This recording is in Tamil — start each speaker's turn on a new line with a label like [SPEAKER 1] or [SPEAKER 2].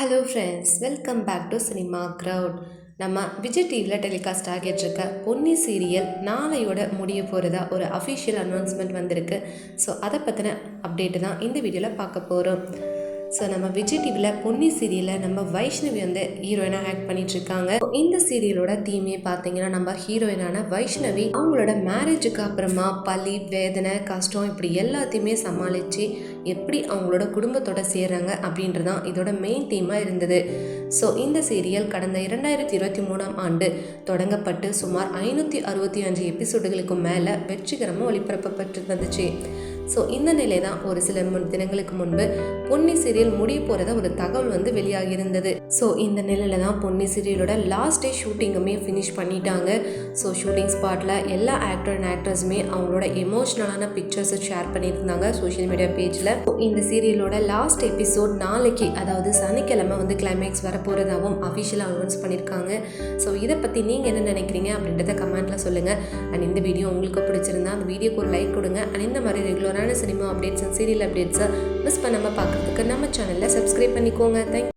[SPEAKER 1] Hello friends, welcome back to cinema crowd. நம்ம விஜய் டிவியில் டெலிகாஸ்ட் ஆகிட்டு இருக்க பொன்னி சீரியல் நாளையோட முடிய போகிறதா ஒரு அஃபிஷியல் அனௌன்ஸ்மெண்ட் வந்திருக்கு. ஸோ அதை பற்றின அப்டேட்டு தான் இந்த வீடியோவில் பார்க்க போகிறோம். ஸோ நம்ம விஜய் டிவியில் பொன்னி சீரியலில் நம்ம வைஷ்ணவி வந்து ஹீரோயினாக ஆக்ட் பண்ணிகிட்ருக்காங்க. இந்த சீரியலோட தீமே பார்த்தீங்கன்னா நம்ம ஹீரோயினான வைஷ்ணவி அவங்களோட மேரேஜுக்கு அப்புறமா பலி, வேதனை, கஷ்டம் இப்படி எல்லாத்தையுமே சமாளித்து எப்படி அவங்களோட குடும்பத்தோட சேர்றாங்க அப்படின்றதான் இதோட மெயின் தீமாக இருந்தது. ஸோ இந்த சீரியல் கடந்த 2023ஆம் ஆண்டு தொடங்கப்பட்டு சுமார் 565 எபிசோடுகளுக்கு மேலே வெற்றிகரமாக ஒளிபரப்பப்பட்டு வந்துச்சு. ஸோ இந்த நிலை தான் ஒரு சில தினங்களுக்கு முன்பு பொன்னி சீரியல் முடிய போகிறதா ஒரு தகவல் வந்து வெளியாகி இருந்தது. ஸோ இந்த நிலையில் தான் பொன்னி சீரியலோட லாஸ்ட் டே ஷூட்டிங்குமே ஃபினிஷ் பண்ணிட்டாங்க. ஸோ ஷூட்டிங் ஸ்பாட்டில் எல்லா ஆக்டர் அண்ட் ஆக்டர்ஸுமே அவங்களோட எமோஷ்னலான பிக்சர்ஸை ஷேர் பண்ணியிருந்தாங்க சோஷியல் மீடியா பேஜில். இந்த சீரியலோட லாஸ்ட் எபிசோட் நாளைக்கு, அதாவது சனிக்கிழமை வந்து கிளைமேக்ஸ் வரப்போகிறதாகவும் அஃபிஷியலாக அனௌன்ஸ் பண்ணியிருக்காங்க. ஸோ இதை பற்றி நீங்கள் என்ன நினைக்கிறீங்க அப்படின்றத கமெண்ட்டில் சொல்லுங்கள். அண்ட் இந்த வீடியோ உங்களுக்கு பிடிச்சிருந்தா அந்த வீடியோக்கு ஒரு லைக் கொடுங்க. அண்ட் இந்த மாதிரி ரெகுலரான சினிமா அப்டேட்ஸ் அண்ட் சீரியல் அப்டேட்ஸை மிஸ் பண்ணாமல் பார்க்குறதுக்கு நம்ம சேனலில் சப்ஸ்கிரைப் பண்ணிக்கோங்க. தேங்க்யூ.